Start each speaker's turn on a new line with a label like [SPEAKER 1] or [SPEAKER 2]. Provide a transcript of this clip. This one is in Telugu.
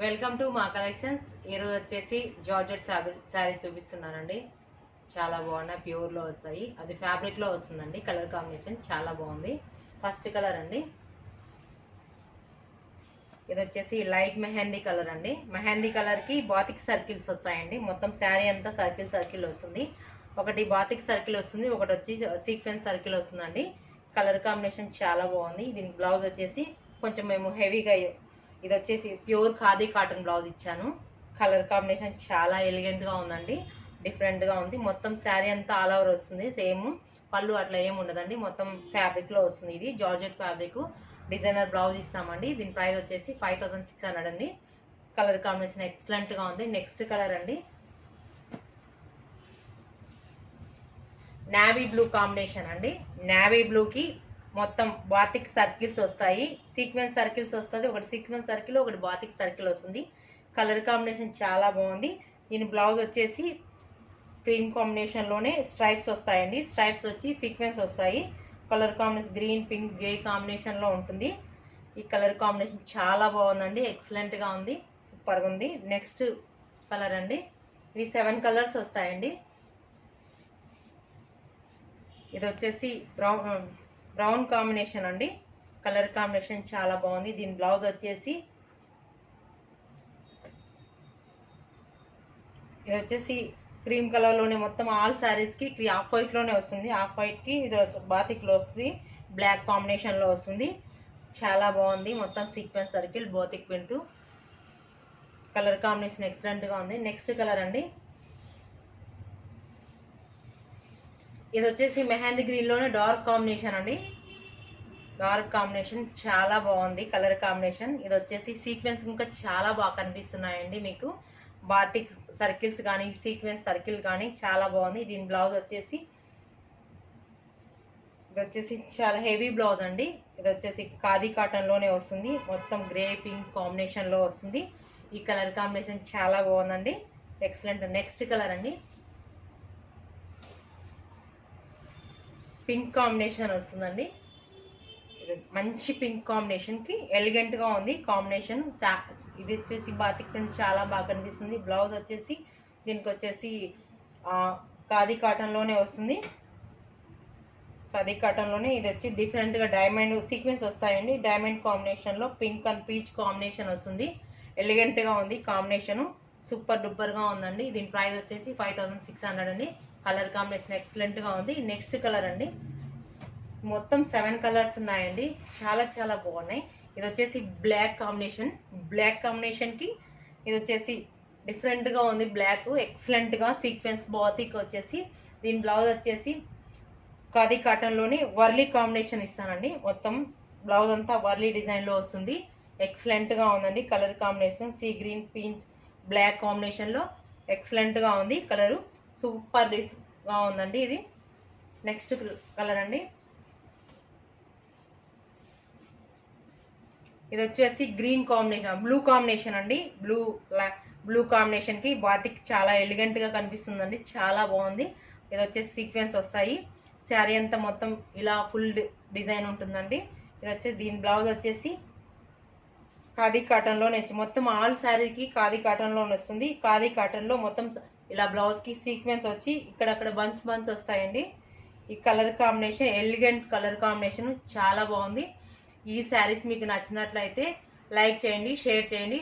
[SPEAKER 1] వెల్కమ్ టు మా కలెక్షన్స్. ఈరోజు వచ్చేసి జార్జెట్ శారీస్ చూపిస్తున్నానండి. చాలా బాగున్నాయి, ప్యూర్లో వస్తాయి. అది ఫ్యాబ్రిక్లో వస్తుందండి. కలర్ కాంబినేషన్ చాలా బాగుంది. ఫస్ట్ కలర్ అండి, ఇది వచ్చేసి లైట్ మెహందీ కలర్ అండి. మెహందీ కలర్కి బాతిక్ సర్కిల్స్ వస్తాయండి. మొత్తం శారీ అంతా సర్కిల్ వస్తుంది. ఒకటి బాతిక్ సర్కిల్ వస్తుంది, ఒకటి వచ్చి సీక్వెన్స్ సర్కిల్ వస్తుందండి. కలర్ కాంబినేషన్ చాలా బాగుంది. దీని బ్లౌజ్ వచ్చేసి కొంచెం మేము హెవీగా, ఇది వచ్చేసి ప్యూర్ ఖాదీ కాటన్ బ్లౌజ్ ఇచ్చాను. కలర్ కాంబినేషన్ చాలా ఎలిగెంట్గా ఉందండి, డిఫరెంట్గా ఉంది. మొత్తం శారీ అంతా ఆల్ ఓవర్ వస్తుంది. సేమ్ పళ్ళు అట్లా ఏమి ఉండదండి, మొత్తం ఫ్యాబ్రిక్లో వస్తుంది. ఇది జార్జెట్ ఫ్యాబ్రిక్, డిజైనర్ బ్లౌజ్ ఇస్తామండి. దీని ప్రైస్ వచ్చేసి 5600 అండి. కలర్ కాంబినేషన్ ఎక్సలెంట్గా ఉంది. నెక్స్ట్ కలర్ అండి, నావీ బ్లూ కాంబినేషన్ అండి. నావీ బ్లూకి మొత్తం బాతిక్ సర్కిల్స్ వస్తాయి, సీక్వెన్స్ సర్కిల్స్ వస్తుంది. ఒకటి సీక్వెన్స్ సర్కిల్, ఒకటి బాతిక్ సర్కిల్ వస్తుంది. కలర్ కాంబినేషన్ చాలా బాగుంది. దీని బ్లౌజ్ వచ్చేసి క్రీమ్ కాంబినేషన్లోనే స్ట్రైప్స్ వస్తాయండి. స్ట్రైప్స్ వచ్చి సీక్వెన్స్ వస్తాయి. Colour combination green, pink, grey కాంబినేషన్లో ఉంటుంది. ఈ కలర్ కాంబినేషన్ చాలా బాగుందండి, ఎక్సలెంట్గా ఉంది, సూపర్గా ఉంది. నెక్స్ట్ కలర్ అండి, ఇవి 7 కలర్స్ వస్తాయండి. ఇది వచ్చేసి బ్రౌన్ కాంబినేషన్ అండి. కలర్ కాంబినేషన్ చాలా బాగుంది. దీని బ్లౌజ్ వచ్చేసి ఇది వచ్చేసి క్రీమ్ కలర్లోనే మొత్తం ఆల్ శారీస్కి ఆఫ్ వైట్లోనే వస్తుంది. ఆఫ్ వైట్కి ఇది బాతిక్లో వస్తుంది, బ్లాక్ కాంబినేషన్లో వస్తుంది. చాలా బాగుంది. మొత్తం sequence circle, batik print. Colour combination ఎక్సలెంట్గా ఉంది. నెక్స్ట్ కలర్ అండి, ఇది వచ్చేసి మెహందీ గ్రీన్లోనే డార్క్ కాంబినేషన్ అండి. డార్క్ కాంబినేషన్ చాలా బాగుంది కలర్ కాంబినేషన్. ఇది వచ్చేసి సీక్వెన్స్ ఇంకా చాలా బాగా కనిపిస్తున్నాయండి మీకు. బాతిక్ సర్కిల్స్ కానీ సీక్వెన్స్ సర్కిల్ కానీ చాలా బాగుంది. దీని బ్లౌజ్ వచ్చేసి ఇది వచ్చేసి చాలా హెవీ బ్లౌజ్ అండి. ఇది వచ్చేసి ఖాదీ కాటన్లోనే వస్తుంది. మొత్తం గ్రే పింక్ కాంబినేషన్లో వస్తుంది. ఈ కలర్ కాంబినేషన్ చాలా బాగుందండి, ఎక్సలెంట్. నెక్స్ట్ కలర్ అండి, పింక్ కాంబినేషన్ వస్తుందండి. మంచి పింక్ కాంబినేషన్కి ఎలిగెంట్గా ఉంది కాంబినేషన్. ఇది వచ్చేసి బాతిక్ ప్రింట్ చాలా బాగా కనిపిస్తుంది. బ్లౌజ్ వచ్చేసి దీనికి వచ్చేసి ఖాదీ కాటన్లోనే వస్తుంది. ఖాదీ కాటన్లోనే ఇది వచ్చి డిఫరెంట్గా డైమండ్ సీక్వెన్స్ వస్తాయండి. డైమండ్ కాంబినేషన్లో పింక్ అండ్ పీచ్ కాంబినేషన్ వస్తుంది. ఎలిగెంట్గా ఉంది కాంబినేషను, సూపర్ డూపర్గా ఉందండి. దీని ప్రైస్ వచ్చేసి 5600 అండి. కలర్ కాంబినేషన్ ఎక్సలెంట్గా ఉంది. నెక్స్ట్ కలర్ అండి, మొత్తం 7 కలర్స్ ఉన్నాయండి, చాలా చాలా బాగున్నాయి. ఇది వచ్చేసి బ్లాక్ కాంబినేషన్. బ్లాక్ కాంబినేషన్కి ఇది వచ్చేసి డిఫరెంట్గా ఉంది. బ్లాక్ ఎక్సలెంట్గా సీక్వెన్స్ బాతిక్ వచ్చేసి. దీని బ్లౌజ్ వచ్చేసి ఖాదీ కాటన్లోని వర్లీ కాంబినేషన్ ఇస్తానండి. మొత్తం బ్లౌజ్ అంతా వర్లీ డిజైన్లో వస్తుంది. ఎక్సలెంట్గా ఉందండి. Colour combination sea green, pink, black కాంబినేషన్లో ఎక్సలెంట్గా ఉంది. కలరు సూపర్గా ఉందండి ఇది. నెక్స్ట్ కలర్ అండి, ఇది వచ్చేసి గ్రీన్ కాంబినేషన్, బ్లూ కాంబినేషన్ అండి. బ్లూ కాంబినేషన్కి బాతిక్ చాలా ఎలిగెంట్గా కనిపిస్తుందండి, చాలా బాగుంది. ఇది వచ్చేసి సీక్వెన్స్ వస్తాయి. శారీ అంతా మొత్తం ఇలా ఫుల్ డిజైన్ ఉంటుందండి. ఇది వచ్చేసి దీని బ్లౌజ్ వచ్చేసి ఖాదీ కాటన్లోనే మొత్తం ఆల్ శారీకి ఖాదీ కాటన్లోనే వస్తుంది. ఖాదీ కాటన్లో మొత్తం ఇలా బ్లౌజ్కి సీక్వెన్స్ వచ్చి ఇక్కడక్కడ బంచ్ వస్తాయండి. ఈ colour combination elegant colour combination చాలా బాగుంది. ఈ శారీస్ మీకు నచ్చినట్లయితే లైక్ చేయండి, షేర్ చేయండి.